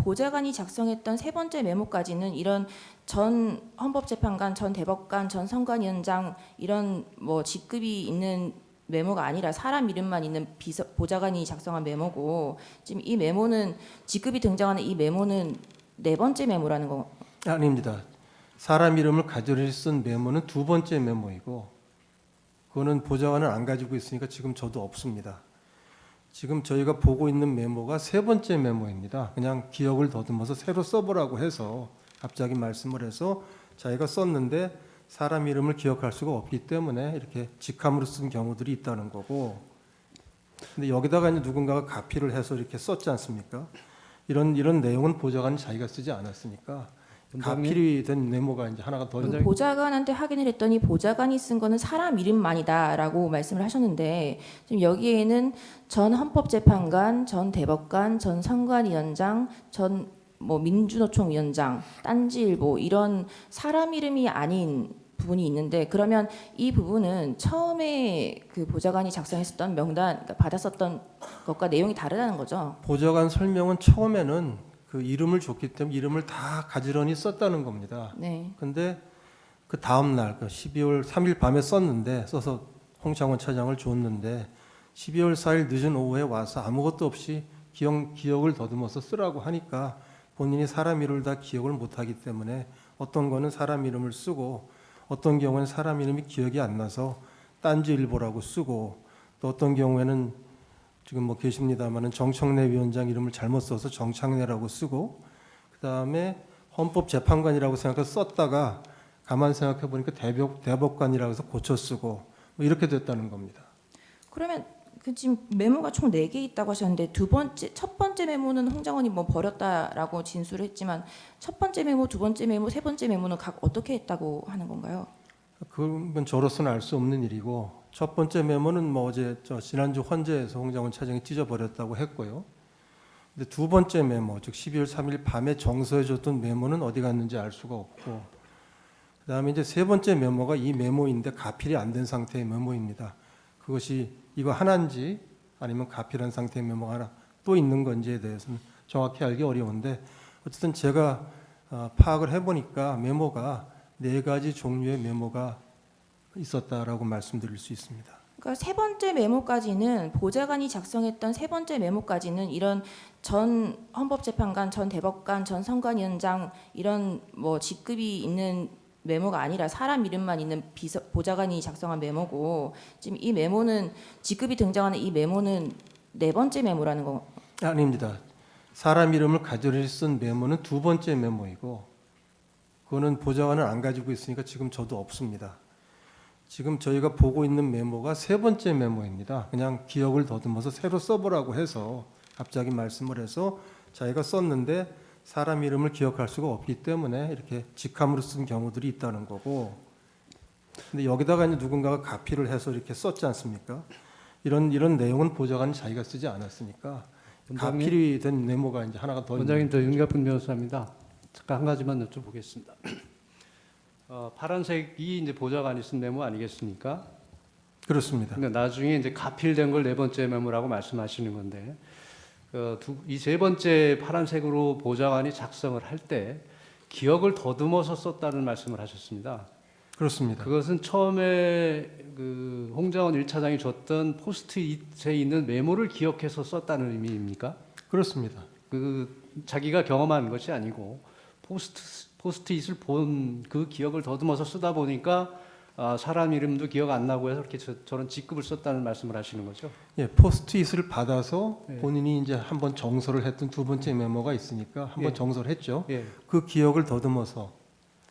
보좌관이 작성했던 세 번째 메모까지는 이런 전 헌법재판관, 전 대법관, 전 선관위원장 이런 뭐 직급이 있는 메모가 아니라 사람 이름만 있는 보좌관이 작성한 메모고, 지금 이 메모는 직급이 등장하는 이 메모는 네 번째 메모라는 거. 아닙니다. 사람 이름을 가지런히 쓴 메모는 두 번째 메모이고, 그거는 보좌관은 안 가지고 있으니까 지금 저도 없습니다. 지금 저희가 보고 있는 메모가 세 번째 메모입니다. 그냥 기억을 더듬어서 새로 써보라고 해서 갑자기 말씀을 해서 자기가 썼는데 사람 이름을 기억할 수가 없기 때문에 이렇게 직함으로 쓴 경우들이 있다는 거고, 근데 여기다가 이제 누군가가 가피를 해서 이렇게 썼지 않습니까? 이런 내용은 보좌관이 자기가 쓰지 않았으니까 가필이 된 메모가 이제 하나가 더 있는. 보좌관한테 확인을 했더니 보좌관이 쓴 거는 사람 이름만이다라고 말씀을 하셨는데, 지금 여기에는 전 헌법재판관, 전 대법관, 전 선관위원장, 전 뭐 민주노총 위원장, 딴지일보 이런 사람 이름이 아닌 부분이 있는데, 그러면 이 부분은 처음에 그 보좌관이 작성했었던 명단, 그러니까 받았었던 것과 내용이 다르다는 거죠. 보좌관 설명은 처음에는 그 이름을 줬기 때문에 이름을 다 가지런히 썼다는 겁니다. 네. 근데 그 다음 날, 그 12월 3일 밤에 써서 홍창원 차장을 줬는데 12월 4일 늦은 오후에 와서 아무것도 없이 기억을 더듬어서 쓰라고 하니까 본인이 사람 이름을 다 기억을 못하기 때문에 어떤 거는 사람 이름을 쓰고 어떤 경우에는 사람 이름이 기억이 안 나서 딴지일보라고 쓰고, 또 어떤 경우에는 지금 뭐 계십니다만은 정청래 위원장 이름을 잘못 써서 정창래라고 쓰고, 그 다음에 헌법재판관이라고 생각해서 썼다가 가만 생각해 보니까 대법관이라고 해서 고쳐 쓰고 뭐 이렇게 됐다는 겁니다. 그러면 그 지금 메모가 총 4개 있다고 하셨는데, 첫 번째 메모는 홍장원이 뭐 버렸다라고 진술을 했지만 첫 번째 메모, 두 번째 메모, 세 번째 메모는 각 어떻게 했다고 하는 건가요? 그건 저로서는 알 수 없는 일이고, 첫 번째 메모는 뭐 어제 지난주 헌재에서 홍장원 차장이 찢어버렸다고 했고요. 근데 두 번째 메모, 즉 12월 3일 밤에 정서해줬던 메모는 어디 갔는지 알 수가 없고, 그다음에 이제 세 번째 메모가 이 메모인데 가필이 안 된 상태의 메모입니다. 그것이 이거 하나인지 아니면 가필한 상태의 메모가 하나 또 있는 건지에 대해서는 정확히 알기 어려운데, 어쨌든 제가 파악을 해보니까 메모가 4가지 종류의 메모가 있었다라고 말씀드릴 수 있습니다. 그러니까 세 번째 메모까지는 보좌관이 작성했던 세 번째 메모까지는 이런 전 헌법재판관, 전 대법관, 전 선관위원장 이런 뭐 직급이 있는 메모가 아니라 사람 이름만 있는 보좌관이 작성한 메모고, 지금 이 메모는 직급이 등장하는 이 메모는 네 번째 메모라는 거. 아닙니다. 사람 이름을 가지런히 쓴 메모는 두 번째 메모이고, 그거는 보좌관은 안 가지고 있으니까 지금 저도 없습니다. 지금 저희가 보고 있는 메모가 세 번째 메모입니다. 그냥 기억을 더듬어서 새로 써보라고 해서 갑자기 말씀을 해서 자기가 썼는데 사람 이름을 기억할 수가 없기 때문에 이렇게 직함으로 쓴 경우들이 있다는 거고, 근데 여기다가 이제 누군가가 가피를 해서 이렇게 썼지 않습니까? 이런 내용은 보좌관이 자기가 쓰지 않았으니까 가필이 된 메모가 이제 하나가 더. 원장님, 저 윤갑근 변호사입니다. 잠깐 한 가지만 여쭤보겠습니다. 파란색이 이제 보좌관이 쓴 메모 아니겠습니까? 그렇습니다. 근데 나중에 이제 가필된 걸 네 번째 메모라고 말씀하시는 건데, 이 세 번째 파란색으로 보좌관이 작성을 할 때 기억을 더듬어서 썼다는 말씀을 하셨습니다. 그렇습니다. 그것은 처음에 그 홍장원 1차장이 줬던 포스트잇에 있는 메모를 기억해서 썼다는 의미입니까? 그렇습니다. 그 자기가 경험한 것이 아니고 포스트잇을 본 그 기억을 더듬어서 쓰다 보니까 사람 이름도 기억 안 나고 해서 이렇게 저런 직급을 썼다는 말씀을 하시는 거죠? 예, 포스트잇을 받아서 예. 본인이 이제 한번 정서를 했던 두 번째 메모가 있으니까 한번 예. 정서를 했죠. 예. 그 기억을 더듬어서,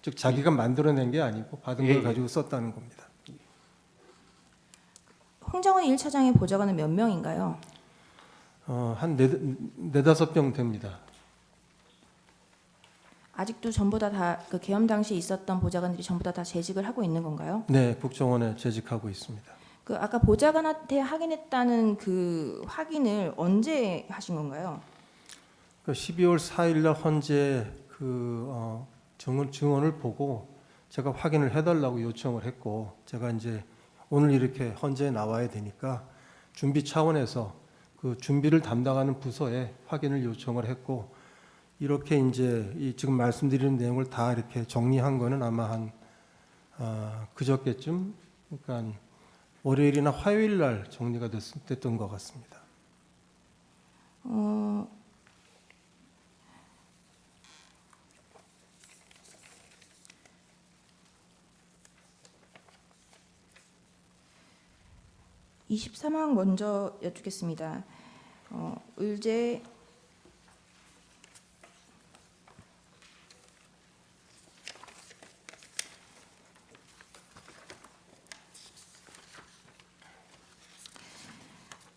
즉 자기가 만들어낸 게 아니고 받은 예. 걸 가지고 썼다는 겁니다. 홍장원 1차장의 보좌관은 몇 명인가요? 한 네다섯 명 됩니다. 아직도 전부 다 그 계엄 당시에 있었던 보좌관들이 전부 다 재직을 하고 있는 건가요? 네, 국정원에 재직하고 있습니다. 그 아까 보좌관한테 확인했다는 그 확인을 언제 하신 건가요? 그 12월 4일 날 헌재 증언을 보고 제가 확인을 해달라고 요청을 했고, 제가 이제 오늘 이렇게 헌재에 나와야 되니까 준비 차원에서 그 준비를 담당하는 부서에 확인을 요청을 했고, 이렇게 이제 이 지금 말씀드리는 내용을 다 이렇게 정리한 거는 아마 한 그저께쯤, 그러니까 월요일이나 화요일 날 정리가 됐던 것 같습니다. 어, 23항 먼저 여쭙겠습니다. 의제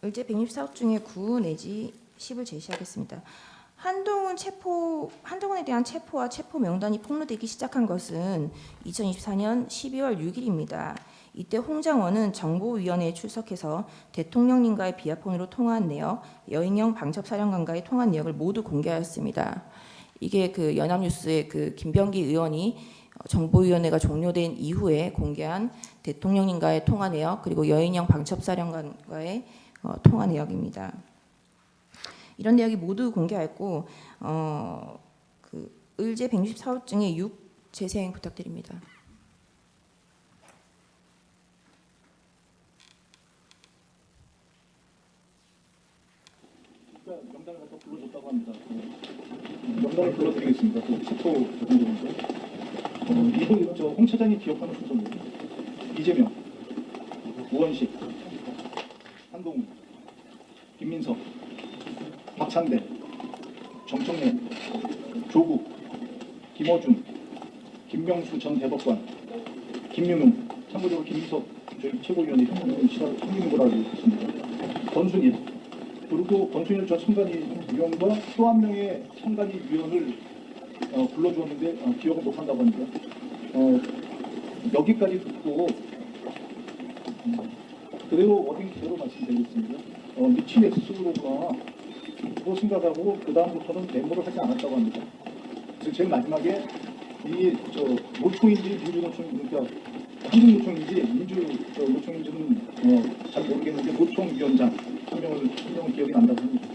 의제 164호 중에 9 내지 10을 제시하겠습니다. 한동훈에 대한 체포와 체포 명단이 폭로되기 시작한 것은 2024년 12월 6일입니다. 이때 홍장원은 정보위원회에 출석해서 대통령님과의 비아폰으로 통화한 내역, 여인영 방첩사령관과의 통화 내역을 모두 공개하였습니다. 이게 그 연합뉴스의 그 김병기 의원이 정보위원회가 종료된 이후에 공개한 대통령님과의 통화 내역, 그리고 여인영 방첩사령관과의 통화 내역입니다. 이런 내역이 모두 공개하였고 그 의제 164호 중에 6 재생 부탁드립니다. 명단을 갖다 불러줬다고 합니다. 명단을 불러드리겠습니다. 그 체포 대통령인데 이분 홍 차장이 기억하는 순서입니다. 이재명, 우원식, 한동훈, 김민석, 박찬대, 정청래, 조국, 김어준, 김명수 전 대법관, 김윤웅, 참고적으로 김민석 저희 최고위원이 형님 거라고 있습니다. 권순일, 그리고 권순일 전 참관위원과 또 한 명의 참관위원을 불러주었는데 기억을 못한다고 합니다. 여기까지 듣고 그대로 워딩 그대로 말씀드리겠습니다. 미친 X로구나 또 생각하고 그 다음부터는 메모를 하지 않았다고 합니다. 그래서 제일 마지막에 이 노총인지 민주노총, 그러니까 한국노총인지 민주노총인지는 잘 모르겠는데 노총위원장 한 명은 기억이 난다고 합니다.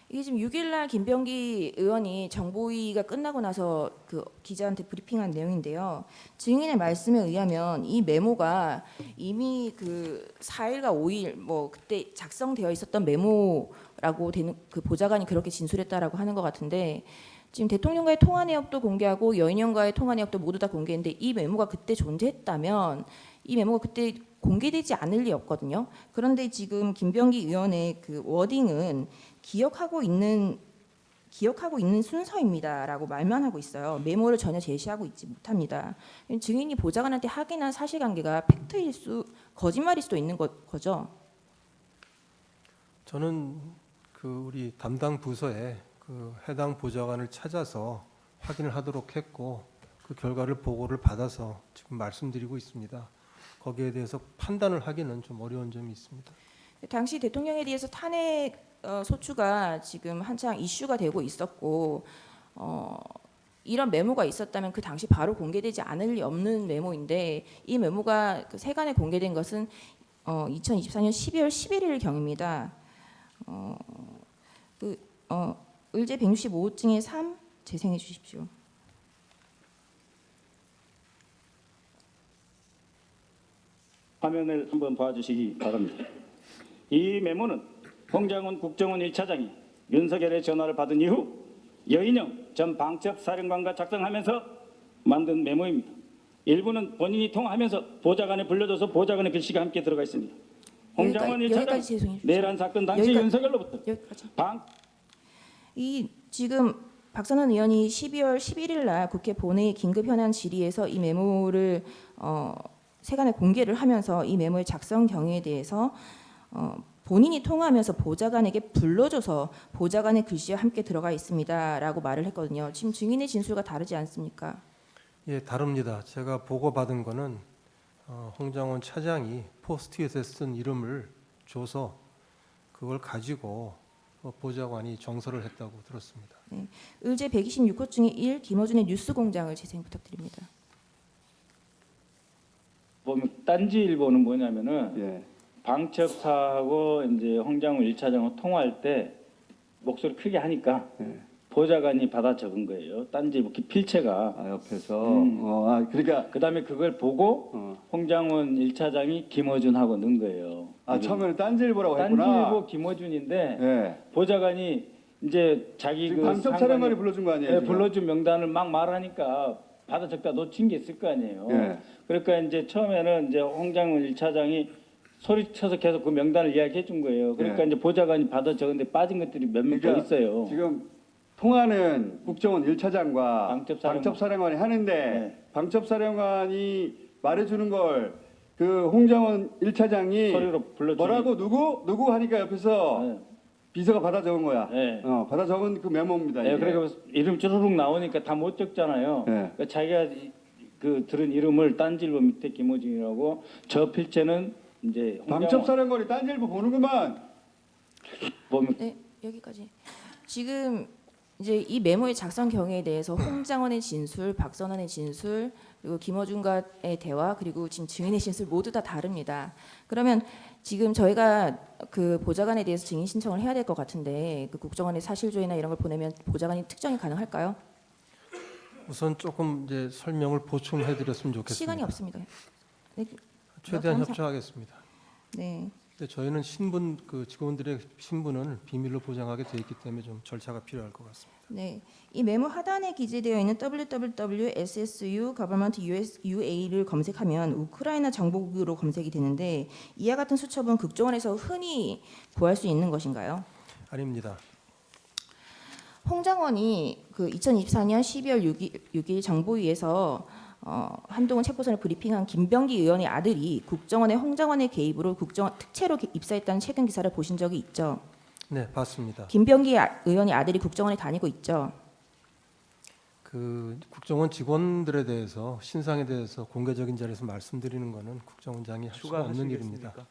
이게 지금 6일날 김병기 의원이 정보위가 끝나고 나서 그 기자한테 브리핑한 내용인데요. 증인의 말씀에 의하면 이 메모가 이미 그 4일과 5일 뭐 그때 작성되어 있었던 메모라고 되는 그 보좌관이 그렇게 진술했다라고 하는 것 같은데, 지금 대통령과의 통화 내역도 공개하고 여인영과의 통화 내역도 모두 다 공개했는데 이 메모가 그때 존재했다면 이 메모가 그때 공개되지 않을 리 없거든요. 그런데 지금 김병기 의원의 그 워딩은 기억하고 있는 순서입니다라고 말만 하고 있어요. 메모를 전혀 제시하고 있지 못합니다. 증인이 보좌관한테 확인한 사실관계가 거짓말일 수도 있는 거죠. 저는 그 우리 담당 부서에 그 해당 보좌관을 찾아서 확인을 하도록 했고 그 결과를 보고를 받아서 지금 말씀드리고 있습니다. 거기에 대해서 판단을 하기는 좀 어려운 점이 있습니다. 당시 대통령에 대해서 탄핵 소추가 지금 한창 이슈가 되고 있었고 이런 메모가 있었다면 그 당시 바로 공개되지 않을 리 없는 메모인데 이 메모가 그 세간에 공개된 것은 2024년 12월 11일 경입니다. 의제 165호 중에 3 재생해 주십시오. 화면을 한번 봐주시기 바랍니다. 이 메모는 홍장훈 국정원 1차장이 윤석열의 전화를 받은 이후 여인영 전 방첩사령관과 작성하면서 만든 메모입니다. 일부는 본인이 통화하면서 보좌관에 불려줘서 보좌관의 글씨가 함께 들어가 있습니다. 홍장훈 1차장 내란 사건 당시 윤석열로부터 이 지금 박선원 의원이 12월 11일 날 국회 본회의 긴급 현안 질의에서 이 메모를 세간에 공개를 하면서 이 메모의 작성 경위에 대해서 본인이 통화하면서 보좌관에게 불러줘서 보좌관의 글씨와 함께 들어가 있습니다라고 말을 했거든요. 지금 증인의 진술과 다르지 않습니까? 예, 다릅니다. 제가 보고받은 거는 홍장원 차장이 포스트잇에 쓴 이름을 줘서 그걸 가지고 보좌관이 정서를 했다고 들었습니다. 네. 의제 126호 중에 1 김어준의 뉴스공장을 재생 부탁드립니다. 보면 딴지일보는 뭐냐면은 방첩사하고 이제 홍장훈 1차장하고 통화할 때 목소리 크게 하니까 보좌관이 받아 적은 거예요. 딴지 뭐 필체가. 옆에서 그러니까 그다음에 그걸 보고 홍장원 1차장이 김어준하고 넣은 거예요. 처음에는 딴지일보라고 했구나. 딴지일보 김어준인데 예. 보좌관이 이제 자기 지금 그 방첩 상관이- 사령관이 불러준 거 아니에요? 예, 지금? 불러준 명단을 막 말하니까 받아 적다 놓친 게 있을 거 아니에요. 예. 그러니까 이제 처음에는 이제 홍장원 1차장이 소리쳐서 계속 그 명단을 이야기해 준 거예요. 그러니까 예. 이제 보좌관이 받아 적은데 빠진 것들이 몇 명 더 그러니까 있어요. 지금 통화는 국정원 1차장과 방첩사령관. 방첩사령관이 하는데 네. 방첩사령관이 말해주는 걸 그 홍장원 1차장이 소리로 불러주니. 뭐라고 누구 하니까 옆에서 네. 비서가 받아 적은 거야. 네. 받아 적은 그 메모입니다. 예, 이게. 그러니까 이름 쭈루룩 나오니까 다 못 적잖아요. 네. 그러니까 자기가 그 들은 이름을 딴지일보 밑에 김호중이라고 저 필체는 이제 홍장원 방첩사령관이 딴지일보 보는구만. 보면 네, 여기까지. 지금 이제 이 메모의 작성 경위에 대해서 홍장원의 진술, 박선환의 진술, 그리고 김어준과의 대화, 그리고 지금 증인의 진술 모두 다 다릅니다. 그러면 지금 저희가 그 보좌관에 대해서 증인 신청을 해야 될 것 같은데 그 국정원의 사실조회나 이런 걸 보내면 보좌관이 특정이 가능할까요? 우선 조금 이제 설명을 보충해드렸으면 좋겠습니다. 시간이 없습니다. 네, 최대한 항상- 협조하겠습니다. 네. 근데 저희는 신분 그 직원들의 신분을 비밀로 보장하게 돼 있기 때문에 좀 절차가 필요할 것 같습니다. 네, 이 메모 하단에 기재되어 있는 www.ssu government USUA를 검색하면 우크라이나 정보국으로 검색이 되는데 이와 같은 수첩은 국정원에서 흔히 구할 수 있는 것인가요? 아닙니다. 홍장원이 그 2024년 12월 6일 정보위에서 한동훈 체포선을 브리핑한 김병기 의원의 아들이 국정원의 홍장원의 개입으로 국정원 특채로 입사했다는 최근 기사를 보신 적이 있죠. 네, 봤습니다. 김병기 의원의 아들이 국정원에 다니고 있죠. 그 국정원 직원들에 대해서 신상에 대해서 공개적인 자리에서 말씀드리는 것은 국정원장이 할 수가 없는 추가하시겠습니까? 일입니다.